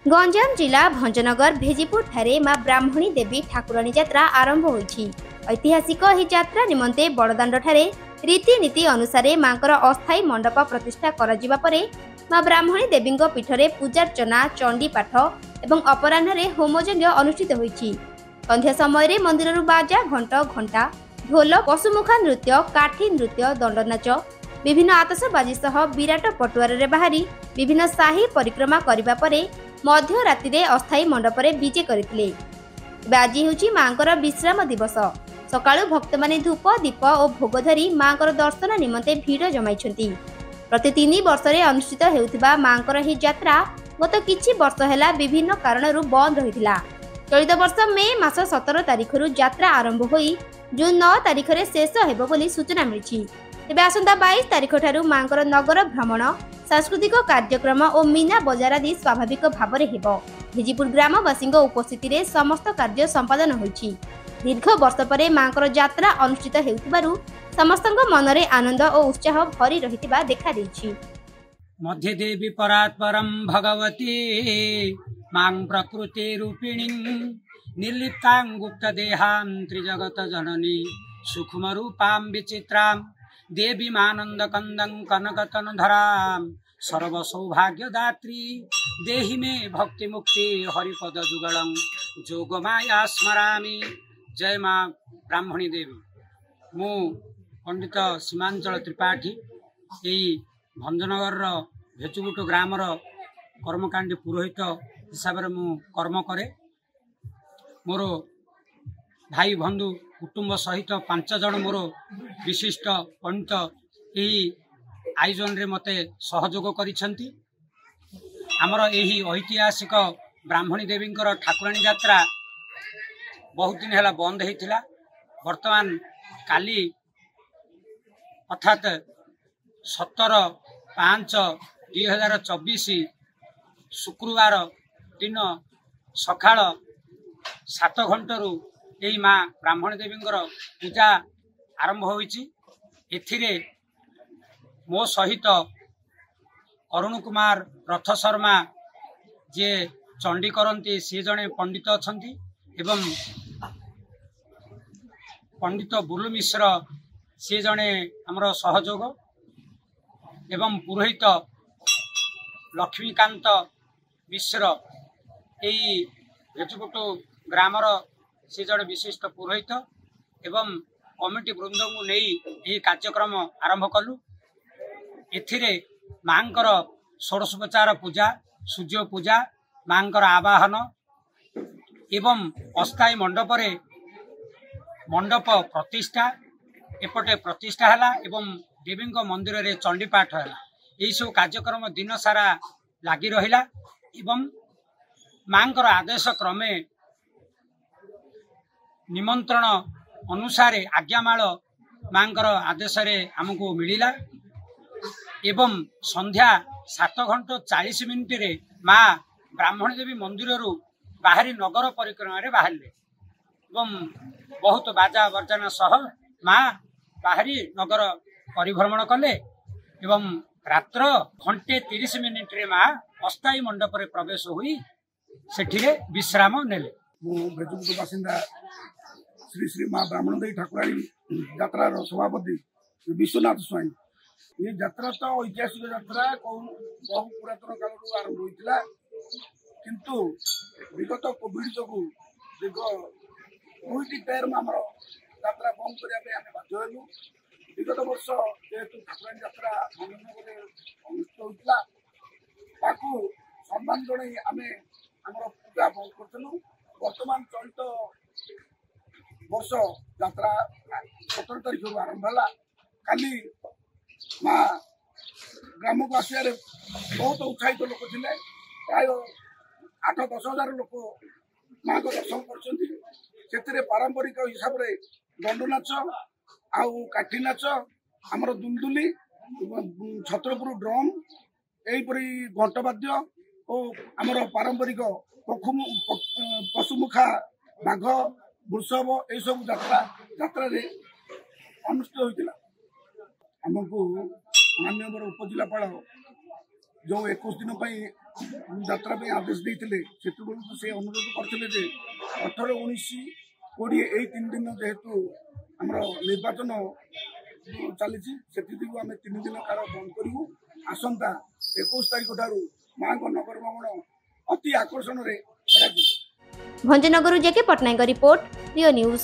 गंजाम जिला भंजनगर भेजीपुर ठारे मां ब्राह्मणी देवी ठाकुराणी यात्रा आरंभ होईछि। ऐतिहासिक एही यात्रा निमंते बड़दाण्ड ठारे रीतिनीति अनुसार मांकर अस्थायी मंडप प्रतिष्ठा कराजिबा परे मां ब्राह्मणी देवी पीठरे पूजार्चना चंडी पाठ एवं अपराह्न होमयज्ञ अनुष्ठित होईछि। संध्या समय मंदिररू बाजा घंट घंटा ढोल पशुमुखा नृत्य काठी नृत्य दंडनाच विभिन्न आतसबाजी सह विराट पटुआर बाहरी विभिन्न साही परिक्रमा करने पर मध्य राति अस्थायी मंडपरे विजे करथिले। आज हेउची मांकर विश्राम दिवस। सकाळु भक्त माने धूप दीप और भोग धरी मांकर दर्शन निमंते भीड़ जमाइछंती। प्रति 3 वर्ष अनुष्ठित हेउथिबा मांकर ही यात्रा गत किछि वर्ष हेला विभिन्न कारणरू बंद रहिथिला। चलित वर्ष मे मास 17 तारिखरू यात्रा आरंभ होई जून 9 तारिख रे शेष हेबो बोली सूचना मिलिछि। तेबे आसंता 22 तारिख ठारू मांकर नगर भ्रमण सांस्कृतिक कार्यक्रम और मीना बजार आदि स्वाभाविक भाव में हेबो। भेजीपुर ग्रामवासी उपस्थिति रे समस्त कार्य संपादन होईछि। दीर्घ वर्ष परे मांकर यात्रा अनुष्ठित हेउतिबारु समस्तक मनरे आनंद और उत्साह भरी रहितिबा देखा देछि। मध्य देवी परात्परम भगवती मां प्रकृति रूपिणी निर्लिप्तां गुप्त देहां त्रिजगत जननी सूक्ष्म रूपां विचित्रां देवी आनंद कंदं कनकतन धरां सर्व सौभाग्य दात्री देहि में भक्ति मुक्ति हरिपद जुगलं जोग माया स्मरामि। जय मां ब्राह्मणी देवी। मु पंडित सीमांचल त्रिपाठी यही भंजनगर भेचुगुट ग्रामर कर्मकांडी पुरोहित हिसाब से मु कर्म करे। मोर भाई बंधु कुटुंब सहित 5 जन मोर विशिष्ट पंडित यही आयोजन रे मते सहयोग करिसेंती। हमर यही ऐतिहासिक ब्राह्मणी देवींकर ठाकुराणी यात्रा बहुत दिन है बंद होता। वर्तमान काली अर्थात 17/5/2024 शुक्रवार दिन सकाळ 7 घंटरू यही माँ ब्राह्मणी देवींकर पूजा आरंभ होईछि। एथिरे मो सहित अरुण कुमार रथ शर्मा जे चंडी करती सी जड़े पंडित अछंती एवं पंडित बुलु मिश्र सी जड़े आमर सहयोग एवं पुरोहित लक्ष्मीकांत मिश्र यही भेचुगुट ग्रामर सी जड़े विशिष्ट पुरोहित एवं कमिटी वृंद को नहीं यही कार्यक्रम आरंभ कलु। एथिरे मांकर षोडशोपचार पूजा सूर्य पूजा मांकर आवाहन एवं अस्थायी मंडप प्रतिष्ठा एपटे प्रतिष्ठा है एवं देवी मंदिर रे चंडी पाठ है। यही सब कार्यक्रम दिन सारा लगी रहिला एवं मांकर आदेश क्रमे निमंत्रण अनुसार आज्ञामाल मांकर आदेश रे हमको मिलिला एवं संध्या 7:40 रे माँ ब्राह्मणी देवी मंदिर रू बाहरी नगर परिक्रमा रे बाहरले एवं बहुत बाजा बर्जना सह माँ बाहरी नगर परिभ्रमण कले एवं रात्र 1:30 रे माँ अस्थायी मंडप रे प्रवेश हुई सेठिरे विश्राम नेले। भेचुगुट बासिंदा श्री श्री माँ ब्राह्मण देवी ठाकुराणी यात्रार सभापति विश्वनाथ स्वाई। ये यात्रा तो ऐतिहासिक यात्रा बहु पुरातन काल आरंभ होता किंतु विगत कोविड जो दीर्घ 2 टर्म आम यात्रा बंद करने बाध्य हलु। विगत वर्ष जेहेतु ठाकुराणी यात्रा अनुष्ठित होता सम्मान जन आम पूजा बंद करूँ। वर्तमान चलित वर्ष यात्रा 17 तारिख आरंभ है। काली माँ ग्राम को आसार बहुत उत्साहित लोक थे। प्राय 8-10 हजार लोक माँ को दर्शन कर पारंपरिक हिसाब से दंड नाच आउ काठी नाच आमर दुलदुली छत्रपुर ड्रम यहीपरी घंटवाद्य और आमर पारंपरिक पशुमुखा बाघ वृषभ यह सब यात्रा अनुष्ठित होता। आमको माननीय उपजिलापाल जो 21 दिन यात्रा आदेश देते से अनुरोध करते 18, 19, 20 यही 3 दिन जेहेतु आम निर्वाचन चली आम 3 दिन कार बंद करूँ आसंता 21 तारीख ठारू माँ नगर भ्रमण अति आकर्षण रे भंजनगर जेके पटनायक रिपोर्ट रियो न्यूज।